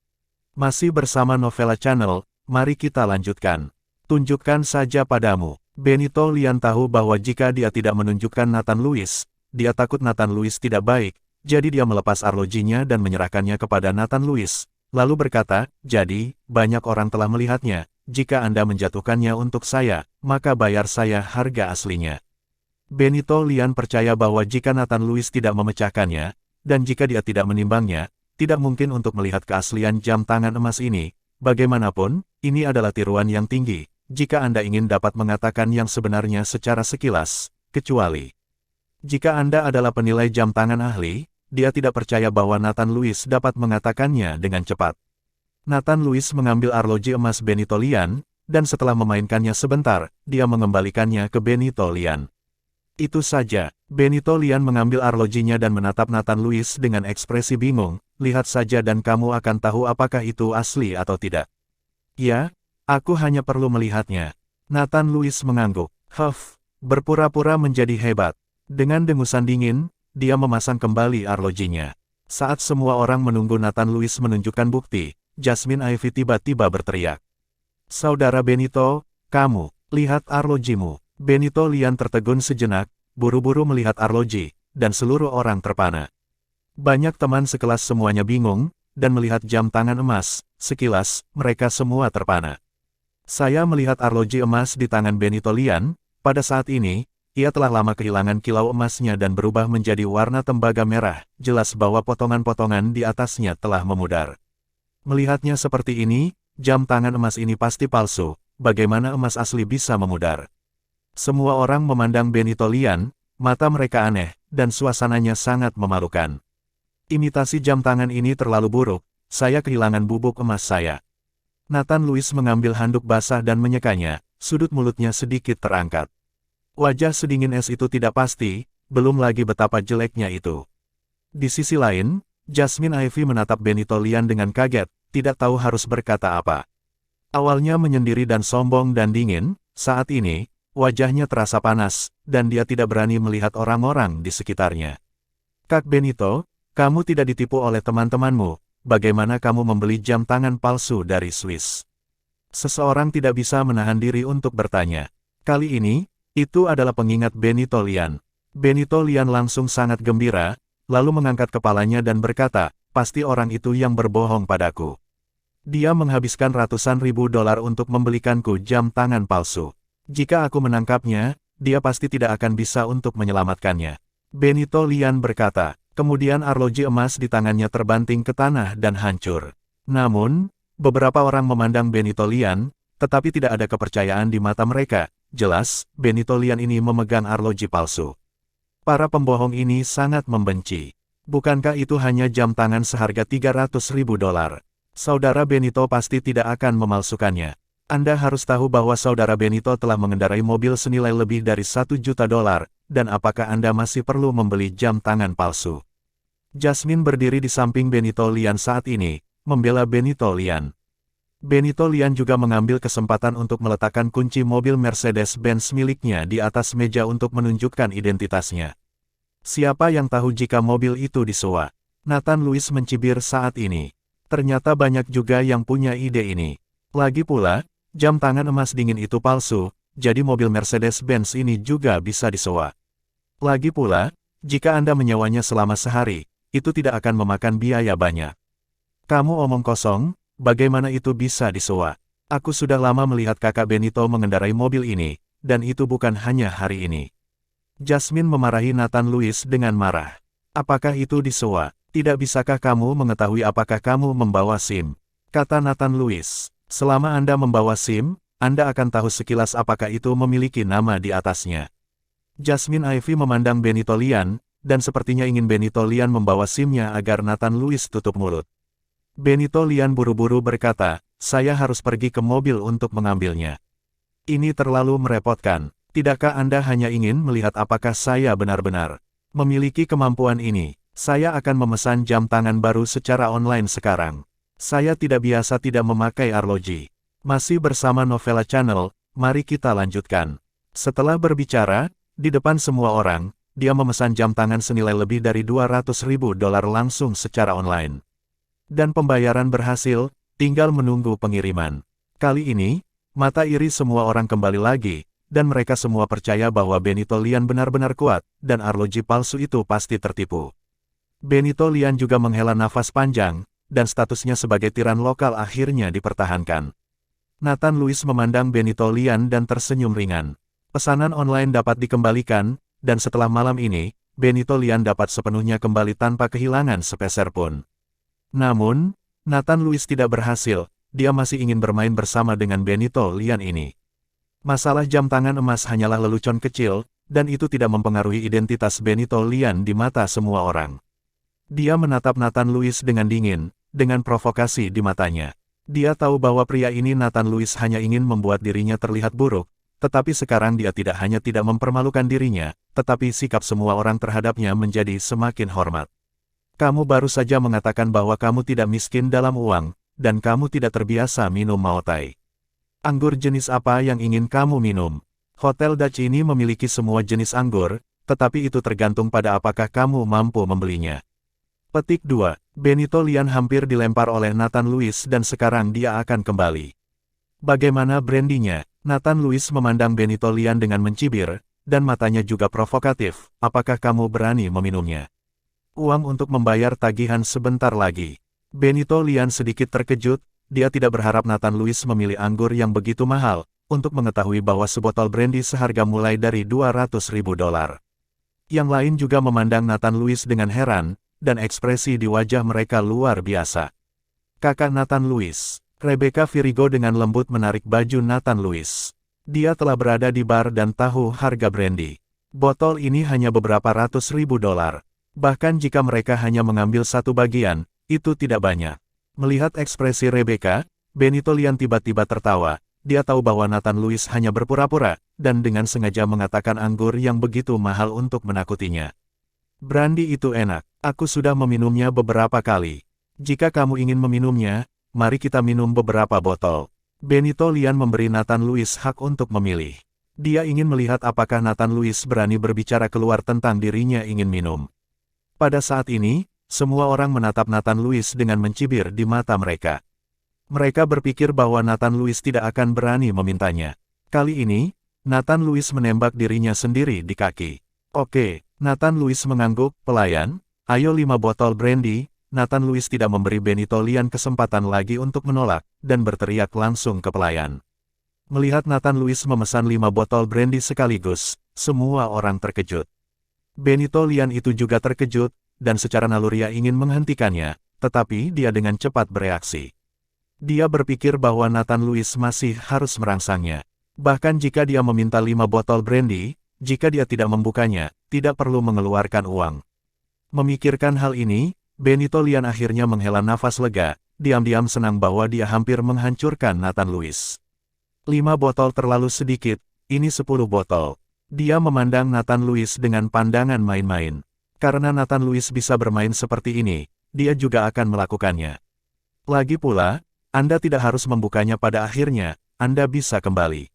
Masih bersama Novella Channel, mari kita lanjutkan. Tunjukkan saja padamu. Benito Lian tahu bahwa jika dia tidak menunjukkan Nathan Lewis, dia takut Nathan Lewis tidak baik, jadi dia melepas arlojinya dan menyerahkannya kepada Nathan Lewis, lalu berkata, jadi, banyak orang telah melihatnya, jika Anda menjatuhkannya untuk saya, maka bayar saya harga aslinya. Benito Lian percaya bahwa jika Nathan Lewis tidak memecahkannya, dan jika dia tidak menimbangnya, tidak mungkin untuk melihat keaslian jam tangan emas ini. Bagaimanapun, ini adalah tiruan yang tinggi, jika Anda ingin dapat mengatakan yang sebenarnya secara sekilas, kecuali jika Anda adalah penilai jam tangan ahli, dia tidak percaya bahwa Nathan Lewis dapat mengatakannya dengan cepat. Nathan Lewis mengambil arloji emas Benito Lian, dan setelah memainkannya sebentar, dia mengembalikannya ke Benito Lian. Itu saja, Benito Lian mengambil arlojinya dan menatap Nathan Lewis dengan ekspresi bingung, lihat saja dan kamu akan tahu apakah itu asli atau tidak. Ya, aku hanya perlu melihatnya. Nathan Lewis mengangguk. Huff, berpura-pura menjadi hebat. Dengan dengusan dingin, dia memasang kembali arlojinya. Saat semua orang menunggu Nathan Lewis menunjukkan bukti, Jasmine Ivy tiba-tiba berteriak. Saudara Benito, kamu, lihat arlojimu. Benito Lian tertegun sejenak, buru-buru melihat arloji, dan seluruh orang terpana. Banyak teman sekelas semuanya bingung, dan melihat jam tangan emas, sekilas, mereka semua terpana. Saya melihat arloji emas di tangan Benito Lian, pada saat ini, ia telah lama kehilangan kilau emasnya dan berubah menjadi warna tembaga merah, jelas bahwa potongan-potongan di atasnya telah memudar. Melihatnya seperti ini, jam tangan emas ini pasti palsu, bagaimana emas asli bisa memudar? Semua orang memandang Benito Lian, mata mereka aneh, dan suasananya sangat memalukan. Imitasi jam tangan ini terlalu buruk, saya kehilangan bubuk emas saya. Nathan Lewis mengambil handuk basah dan menyekanya, sudut mulutnya sedikit terangkat. Wajah sedingin es itu tidak pasti, belum lagi betapa jeleknya itu. Di sisi lain, Jasmine Ivy menatap Benito Lian dengan kaget, tidak tahu harus berkata apa. Awalnya menyendiri dan sombong dan dingin, saat ini, wajahnya terasa panas, dan dia tidak berani melihat orang-orang di sekitarnya. Kak Benito, kamu tidak ditipu oleh teman-temanmu, bagaimana kamu membeli jam tangan palsu dari Swiss? Seseorang tidak bisa menahan diri untuk bertanya. Kali ini, itu adalah pengingat Benito Lian. Benito Lian langsung sangat gembira, lalu mengangkat kepalanya dan berkata, pasti orang itu yang berbohong padaku. Dia menghabiskan ratusan ribu dolar untuk membelikanku jam tangan palsu. Jika aku menangkapnya, dia pasti tidak akan bisa untuk menyelamatkannya. Benito Lian berkata. Kemudian arloji emas di tangannya terbanting ke tanah dan hancur. Namun, beberapa orang memandang Benito Lian, tetapi tidak ada kepercayaan di mata mereka. Jelas, Benito Lian ini memegang arloji palsu. Para pembohong ini sangat membenci. Bukankah itu hanya jam tangan seharga 300.000 dolar? Saudara Benito pasti tidak akan memalsukannya. Anda harus tahu bahwa saudara Benito telah mengendarai mobil senilai lebih dari 1 juta dolar, dan apakah Anda masih perlu membeli jam tangan palsu? Jasmine berdiri di samping Benito Lian saat ini, membela Benito Lian. Benito Lian juga mengambil kesempatan untuk meletakkan kunci mobil Mercedes-Benz miliknya di atas meja untuk menunjukkan identitasnya. Siapa yang tahu jika mobil itu disewa? Nathan Louis mencibir saat ini. Ternyata banyak juga yang punya ide ini. Lagi pula, jam tangan emas dingin itu palsu, jadi mobil Mercedes-Benz ini juga bisa disewa. Lagi pula, jika Anda menyewanya selama sehari, itu tidak akan memakan biaya banyak. Kamu omong kosong, bagaimana itu bisa disewa? Aku sudah lama melihat kakak Benito mengendarai mobil ini, dan itu bukan hanya hari ini. Jasmine memarahi Nathan Louis dengan marah. Apakah itu disewa? Tidak bisakah kamu mengetahui apakah kamu membawa SIM? Kata Nathan Louis, selama Anda membawa SIM, Anda akan tahu sekilas apakah itu memiliki nama di atasnya. Jasmine Ivy memandang Benito Lian, dan sepertinya ingin Benito Lian membawa SIM-nya agar Nathan Louis tutup mulut. Benito Lian buru-buru berkata, saya harus pergi ke mobil untuk mengambilnya. Ini terlalu merepotkan. Tidakkah Anda hanya ingin melihat apakah saya benar-benar memiliki kemampuan ini? Saya akan memesan jam tangan baru secara online sekarang. Saya tidak biasa tidak memakai arloji. Masih bersama Novela Channel, mari kita lanjutkan. Setelah berbicara, di depan semua orang, dia memesan jam tangan senilai lebih dari 200.000 dolar langsung secara online. Dan pembayaran berhasil, tinggal menunggu pengiriman. Kali ini, mata iri semua orang kembali lagi, dan mereka semua percaya bahwa Benito Lian benar-benar kuat, dan arloji palsu itu pasti tertipu. Benito Lian juga menghela nafas panjang, dan statusnya sebagai tiran lokal akhirnya dipertahankan. Nathan Louis memandang Benito Lian dan tersenyum ringan. Pesanan online dapat dikembalikan, dan setelah malam ini, Benito Lian dapat sepenuhnya kembali tanpa kehilangan sepeser pun. Namun, Nathan Louis tidak berhasil, dia masih ingin bermain bersama dengan Benito Lian ini. Masalah jam tangan emas hanyalah lelucon kecil, dan itu tidak mempengaruhi identitas Benito Lian di mata semua orang. Dia menatap Nathan Louis dengan dingin, dengan provokasi di matanya. Dia tahu bahwa pria ini Nathan Louis hanya ingin membuat dirinya terlihat buruk, tetapi sekarang dia tidak hanya tidak mempermalukan dirinya, tetapi sikap semua orang terhadapnya menjadi semakin hormat. Kamu baru saja mengatakan bahwa kamu tidak miskin dalam uang, dan kamu tidak terbiasa minum Maotai. Anggur jenis apa yang ingin kamu minum? Hotel Dutch ini memiliki semua jenis anggur, tetapi itu tergantung pada apakah kamu mampu membelinya. Petik 2. Benito Lian hampir dilempar oleh Nathan Louis dan sekarang dia akan kembali. Bagaimana brandinya? Nathan Louis memandang Benito Lian dengan mencibir, dan matanya juga provokatif. Apakah kamu berani meminumnya? Uang untuk membayar tagihan sebentar lagi. Benito Lian sedikit terkejut, dia tidak berharap Nathan Louis memilih anggur yang begitu mahal, untuk mengetahui bahwa sebotol brandy seharga mulai dari 200.000 dolar. Yang lain juga memandang Nathan Louis dengan heran, dan ekspresi di wajah mereka luar biasa. Kakak Nathan Louis, Rebecca Virigo dengan lembut menarik baju Nathan Louis. Dia telah berada di bar dan tahu harga brandy. Botol ini hanya beberapa ratus ribu dolar. Bahkan jika mereka hanya mengambil satu bagian, itu tidak banyak. Melihat ekspresi Rebecca, Benito Lian tiba-tiba tertawa. Dia tahu bahwa Nathan Louis hanya berpura-pura, dan dengan sengaja mengatakan anggur yang begitu mahal untuk menakutinya. Brandy itu enak, aku sudah meminumnya beberapa kali. Jika kamu ingin meminumnya, mari kita minum beberapa botol. Benito Lian memberi Nathan Louis hak untuk memilih. Dia ingin melihat apakah Nathan Louis berani berbicara keluar tentang dirinya ingin minum. Pada saat ini, semua orang menatap Nathan Louis dengan mencibir di mata mereka. Mereka berpikir bahwa Nathan Louis tidak akan berani memintanya. Kali ini, Nathan Louis menembak dirinya sendiri di kaki. Oke, Nathan Louis mengangguk, pelayan, Ayo 5 botol brandy. Nathan Louis tidak memberi Benito Lian kesempatan lagi untuk menolak, dan berteriak langsung ke pelayan. Melihat Nathan Louis memesan 5 botol brandy sekaligus, semua orang terkejut. Benito Lian itu juga terkejut, dan secara naluriah ingin menghentikannya, tetapi dia dengan cepat bereaksi. Dia berpikir bahwa Nathan Louis masih harus merangsangnya. Bahkan jika dia meminta 5 botol brandy, jika dia tidak membukanya, tidak perlu mengeluarkan uang. Memikirkan hal ini, Benito Lian akhirnya menghela nafas lega, diam-diam senang bahwa dia hampir menghancurkan Nathan Louis. 5 botol terlalu sedikit, ini 10 botol. Dia memandang Nathan Louis dengan pandangan main-main. Karena Nathan Louis bisa bermain seperti ini, dia juga akan melakukannya. Lagi pula, Anda tidak harus membukanya pada akhirnya, Anda bisa kembali.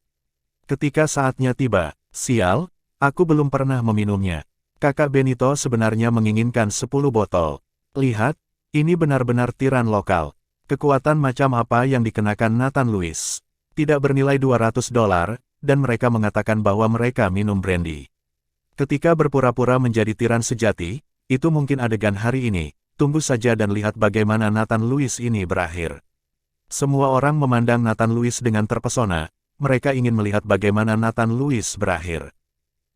Ketika saatnya tiba, sial, aku belum pernah meminumnya. Kakak Benito sebenarnya menginginkan 10 botol. Lihat, ini benar-benar tiran lokal. Kekuatan macam apa yang dikenakan Nathan Louis. Tidak bernilai $200, dan mereka mengatakan bahwa mereka minum brandy. Ketika berpura-pura menjadi tiran sejati, itu mungkin adegan hari ini. Tunggu saja dan lihat bagaimana Nathan Louis ini berakhir. Semua orang memandang Nathan Louis dengan terpesona. Mereka ingin melihat bagaimana Nathan Louis berakhir.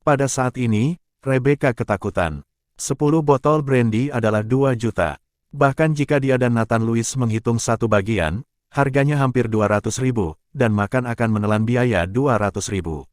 Pada saat ini, Rebecca ketakutan. 10 botol brandy adalah 2 juta. Bahkan jika dia dan Nathan Louis menghitung satu bagian, harganya hampir 200.000, dan makan akan menelan biaya 200.000.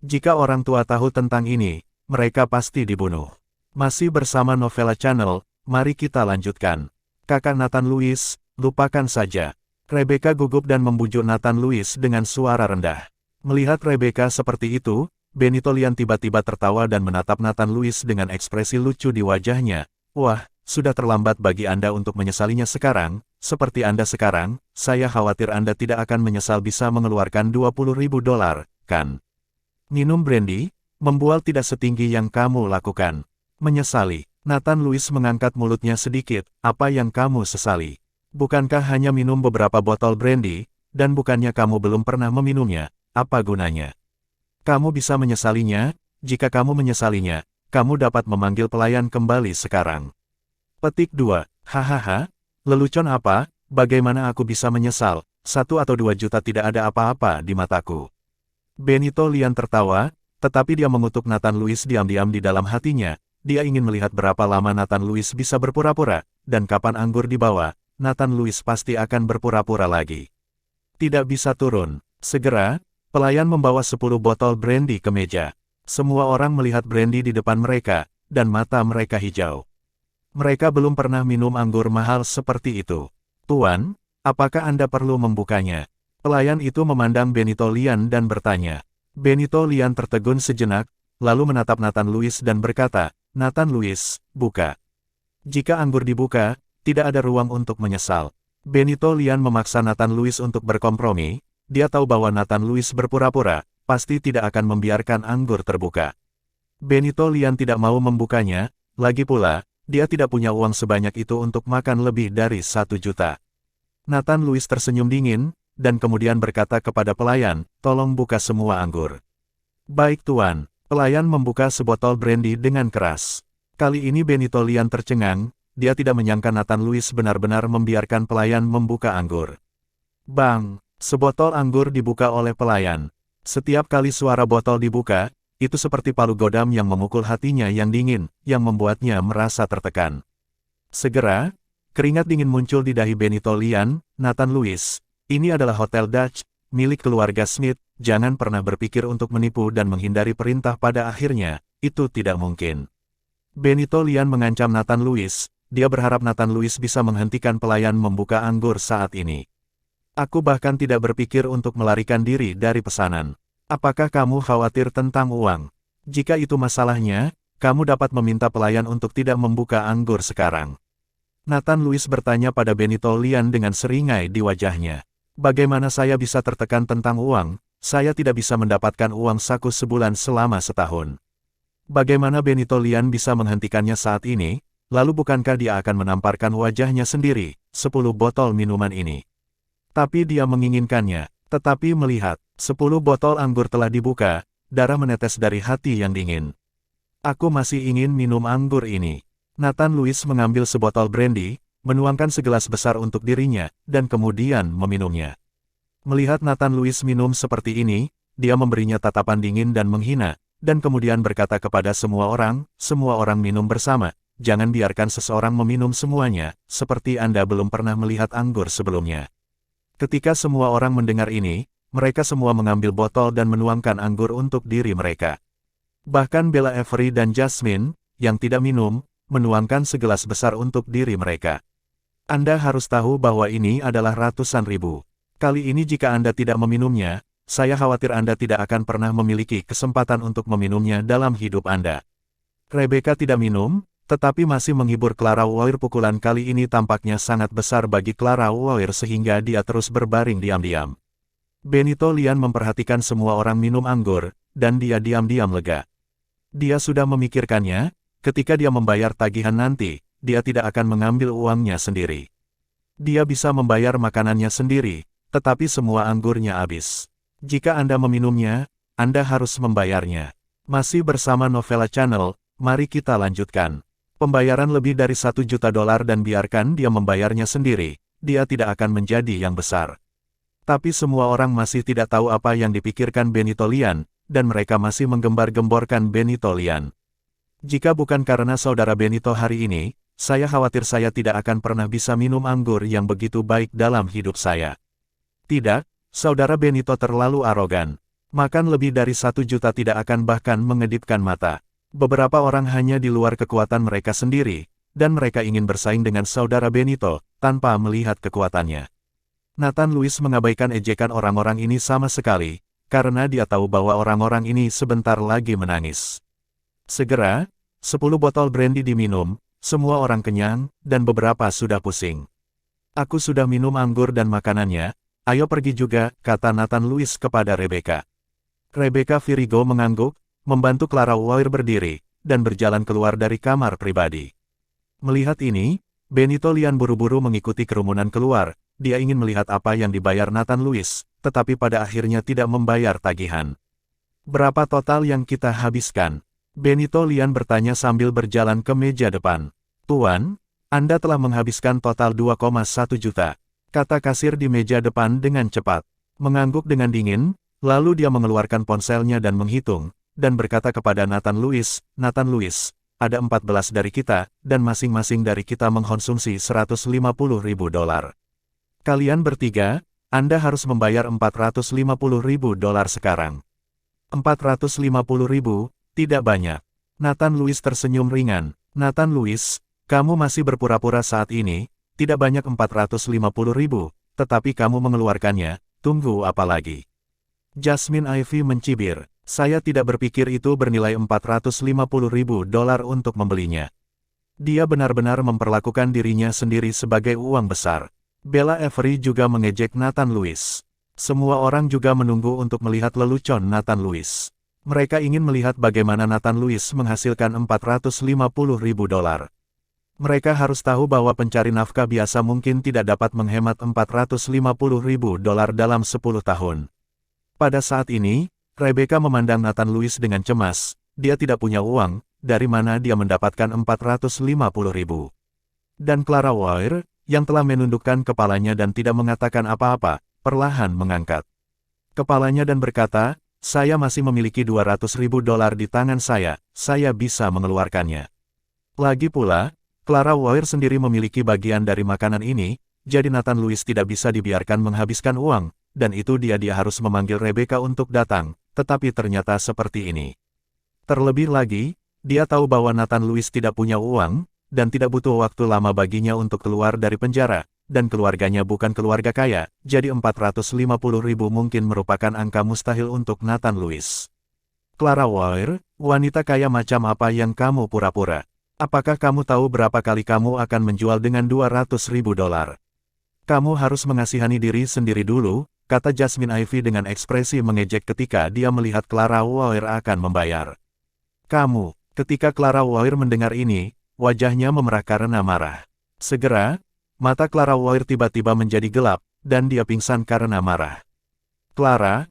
Jika orang tua tahu tentang ini, mereka pasti dibunuh. Masih bersama Novella Channel, mari kita lanjutkan. Kakak Nathan Louis, lupakan saja. Rebecca gugup dan membujuk Nathan Louis dengan suara rendah. Melihat Rebecca seperti itu, Benito Lian tiba-tiba tertawa dan menatap Nathan Louis dengan ekspresi lucu di wajahnya. Wah, sudah terlambat bagi Anda untuk menyesalinya sekarang, seperti Anda sekarang, saya khawatir Anda tidak akan menyesal bisa mengeluarkan $20.000, kan? Minum brandy, membual tidak setinggi yang kamu lakukan. Menyesali. Nathan Louis mengangkat mulutnya sedikit, apa yang kamu sesali? Bukankah hanya minum beberapa botol brandy, dan bukannya kamu belum pernah meminumnya, apa gunanya? Kamu bisa menyesalinya, jika kamu menyesalinya, kamu dapat memanggil pelayan kembali sekarang. Petik 2. Hahaha, lelucon apa, bagaimana aku bisa menyesal, 1 atau 2 juta tidak ada apa-apa di mataku. Benito Lian tertawa, tetapi dia mengutuk Nathan Louis diam-diam di dalam hatinya, dia ingin melihat berapa lama Nathan Louis bisa berpura-pura, dan kapan anggur dibawa, Nathan Louis pasti akan berpura-pura lagi. Tidak bisa turun, segera. Pelayan membawa 10 botol brandy ke meja. Semua orang melihat brandy di depan mereka, dan mata mereka hijau. Mereka belum pernah minum anggur mahal seperti itu. Tuan, apakah Anda perlu membukanya? Pelayan itu memandang Benito Lian dan bertanya. Benito Lian tertegun sejenak, lalu menatap Nathan Louis dan berkata, Nathan Louis, buka. Jika anggur dibuka, tidak ada ruang untuk menyesal. Benito Lian memaksa Nathan Louis untuk berkompromi. Dia tahu bahwa Nathan Louis berpura-pura, pasti tidak akan membiarkan anggur terbuka. Benito Lian tidak mau membukanya, lagi pula, dia tidak punya uang sebanyak itu untuk makan lebih dari 1 juta. Nathan Louis tersenyum dingin, dan kemudian berkata kepada pelayan, tolong buka semua anggur. Baik tuan, pelayan membuka sebotol brandy dengan keras. Kali ini Benito Lian tercengang, dia tidak menyangka Nathan Louis benar-benar membiarkan pelayan membuka anggur. Bang! Sebotol anggur dibuka oleh pelayan. Setiap kali suara botol dibuka, itu seperti palu godam yang memukul hatinya yang dingin, yang membuatnya merasa tertekan. Segera, keringat dingin muncul di dahi Benito Lian. Nathan Louis, ini adalah Hotel Dutch, milik keluarga Smith, jangan pernah berpikir untuk menipu dan menghindari perintah pada akhirnya, itu tidak mungkin. Benito Lian mengancam Nathan Louis, dia berharap Nathan Louis bisa menghentikan pelayan membuka anggur saat ini. Aku bahkan tidak berpikir untuk melarikan diri dari pesanan. Apakah kamu khawatir tentang uang? Jika itu masalahnya, kamu dapat meminta pelayan untuk tidak membuka anggur sekarang. Nathan Louis bertanya pada Benito Lian dengan seringai di wajahnya. Bagaimana saya bisa tertekan tentang uang? Saya tidak bisa mendapatkan uang saku sebulan selama setahun. Bagaimana Benito Lian bisa menghentikannya saat ini? Lalu bukankah dia akan menamparkan wajahnya sendiri, 10 botol minuman ini? Tapi dia menginginkannya, tetapi melihat 10 botol anggur telah dibuka, darah menetes dari hati yang dingin. Aku masih ingin minum anggur ini. Nathan Lewis mengambil sebotol brandy, menuangkan segelas besar untuk dirinya, dan kemudian meminumnya. Melihat Nathan Lewis minum seperti ini, dia memberinya tatapan dingin dan menghina, dan kemudian berkata kepada semua orang minum bersama, jangan biarkan seseorang meminum semuanya, seperti Anda belum pernah melihat anggur sebelumnya. Ketika semua orang mendengar ini, mereka semua mengambil botol dan menuangkan anggur untuk diri mereka. Bahkan Bella Avery dan Jasmine, yang tidak minum, menuangkan segelas besar untuk diri mereka. Anda harus tahu bahwa ini adalah ratusan ribu. Kali ini jika Anda tidak meminumnya, saya khawatir Anda tidak akan pernah memiliki kesempatan untuk meminumnya dalam hidup Anda. Rebecca tidak minum, tetapi masih menghibur Clara Weir. Pukulan kali ini tampaknya sangat besar bagi Clara Weir sehingga dia terus berbaring diam-diam. Benito Lian memperhatikan semua orang minum anggur, dan dia diam-diam lega. Dia sudah memikirkannya, ketika dia membayar tagihan nanti, dia tidak akan mengambil uangnya sendiri. Dia bisa membayar makanannya sendiri, tetapi semua anggurnya habis. Jika Anda meminumnya, Anda harus membayarnya. Masih bersama Novella Channel, mari kita lanjutkan. Pembayaran lebih dari $1 juta dan biarkan dia membayarnya sendiri, dia tidak akan menjadi yang besar. Tapi semua orang masih tidak tahu apa yang dipikirkan Benito Lian, dan mereka masih menggembar-gemborkan Benito Lian. Jika bukan karena saudara Benito hari ini, saya khawatir saya tidak akan pernah bisa minum anggur yang begitu baik dalam hidup saya. Tidak, saudara Benito terlalu arogan. Makan lebih dari $1 juta tidak akan bahkan mengedipkan mata. Beberapa orang hanya di luar kekuatan mereka sendiri, dan mereka ingin bersaing dengan saudara Benito, tanpa melihat kekuatannya. Nathan Lewis mengabaikan ejekan orang-orang ini sama sekali, karena dia tahu bahwa orang-orang ini sebentar lagi menangis. Segera, 10 botol brandy diminum, semua orang kenyang, dan beberapa sudah pusing. Aku sudah minum anggur dan makanannya, ayo pergi juga, kata Nathan Lewis kepada Rebecca. Rebecca Virigo mengangguk, membantu Clara Weir berdiri, dan berjalan keluar dari kamar pribadi. Melihat ini, Benito Lian buru-buru mengikuti kerumunan keluar, dia ingin melihat apa yang dibayar Nathan Lewis, tetapi pada akhirnya tidak membayar tagihan. Berapa total yang kita habiskan? Benito Lian bertanya sambil berjalan ke meja depan. Tuan, Anda telah menghabiskan total 2,1 juta, kata kasir di meja depan dengan cepat. Mengangguk dengan dingin, lalu dia mengeluarkan ponselnya dan menghitung, dan berkata kepada Nathan Lewis, ada 14 dari kita, dan masing-masing dari kita mengkonsumsi $150.000. Kalian bertiga, Anda harus membayar $450.000 sekarang. 450.000, tidak banyak. Nathan Lewis tersenyum ringan. Nathan Lewis, kamu masih berpura-pura saat ini, tidak banyak 450.000, tetapi kamu mengeluarkannya, tunggu apa lagi? Jasmine Ivy mencibir, saya tidak berpikir itu bernilai $450.000 untuk membelinya. Dia benar-benar memperlakukan dirinya sendiri sebagai uang besar. Bella Avery juga mengejek Nathan Lewis. Semua orang juga menunggu untuk melihat lelucon Nathan Lewis. Mereka ingin melihat bagaimana Nathan Lewis menghasilkan $450.000. Mereka harus tahu bahwa pencari nafkah biasa mungkin tidak dapat menghemat $450.000 dalam 10 tahun. Pada saat ini, Rebecca memandang Nathan Lewis dengan cemas. Dia tidak punya uang, dari mana dia mendapatkan $450.000. Dan Clara Weir, yang telah menundukkan kepalanya dan tidak mengatakan apa-apa, perlahan mengangkat kepalanya dan berkata, saya masih memiliki $200.000 di tangan saya bisa mengeluarkannya. Lagi pula, Clara Weir sendiri memiliki bagian dari makanan ini, jadi Nathan Lewis tidak bisa dibiarkan menghabiskan uang, dan itu dia harus memanggil Rebecca untuk datang, tetapi ternyata seperti ini. Terlebih lagi, dia tahu bahwa Nathan Lewis tidak punya uang, dan tidak butuh waktu lama baginya untuk keluar dari penjara, dan keluarganya bukan keluarga kaya, jadi $450.000 mungkin merupakan angka mustahil untuk Nathan Lewis. Clara Weir, wanita kaya macam apa yang kamu pura-pura? Apakah kamu tahu berapa kali kamu akan menjual dengan $200.000? Kamu harus mengasihani diri sendiri dulu, kata Jasmine Ivy dengan ekspresi mengejek ketika dia melihat Clara Weir akan membayar. Kamu, ketika Clara Weir mendengar ini, wajahnya memerah karena marah. Segera, mata Clara Weir tiba-tiba menjadi gelap, dan dia pingsan karena marah. Clara,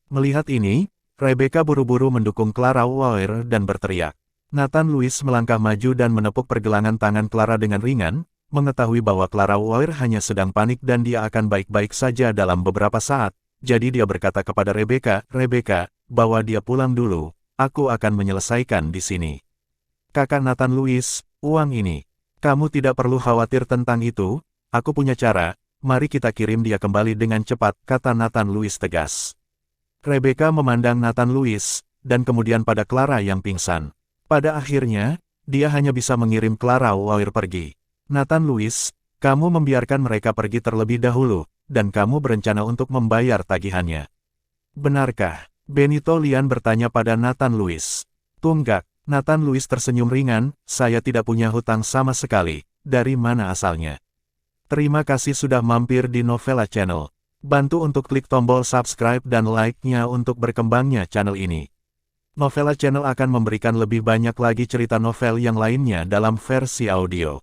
melihat ini, Rebecca buru-buru mendukung Clara Weir dan berteriak. Nathan Lewis melangkah maju dan menepuk pergelangan tangan Clara dengan ringan, mengetahui bahwa Clara Weir hanya sedang panik dan dia akan baik-baik saja dalam beberapa saat. Jadi dia berkata kepada Rebecca, bawa dia pulang dulu, aku akan menyelesaikan di sini. Kakak Nathan Lewis, uang ini. Kamu tidak perlu khawatir tentang itu, aku punya cara, mari kita kirim dia kembali dengan cepat, kata Nathan Lewis tegas. Rebecca memandang Nathan Lewis, dan kemudian pada Clara yang pingsan. Pada akhirnya, dia hanya bisa mengirim Clara Weir pergi. Nathan Lewis, kamu membiarkan mereka pergi terlebih dahulu, dan kamu berencana untuk membayar tagihannya. Benarkah? Benito Lian bertanya pada Nathan Lewis. Tunggak, Nathan Lewis tersenyum ringan, saya tidak punya hutang sama sekali, dari mana asalnya? Terima kasih sudah mampir di Novella Channel. Bantu untuk klik tombol subscribe dan like-nya untuk berkembangnya channel ini. Novella Channel akan memberikan lebih banyak lagi cerita novel yang lainnya dalam versi audio.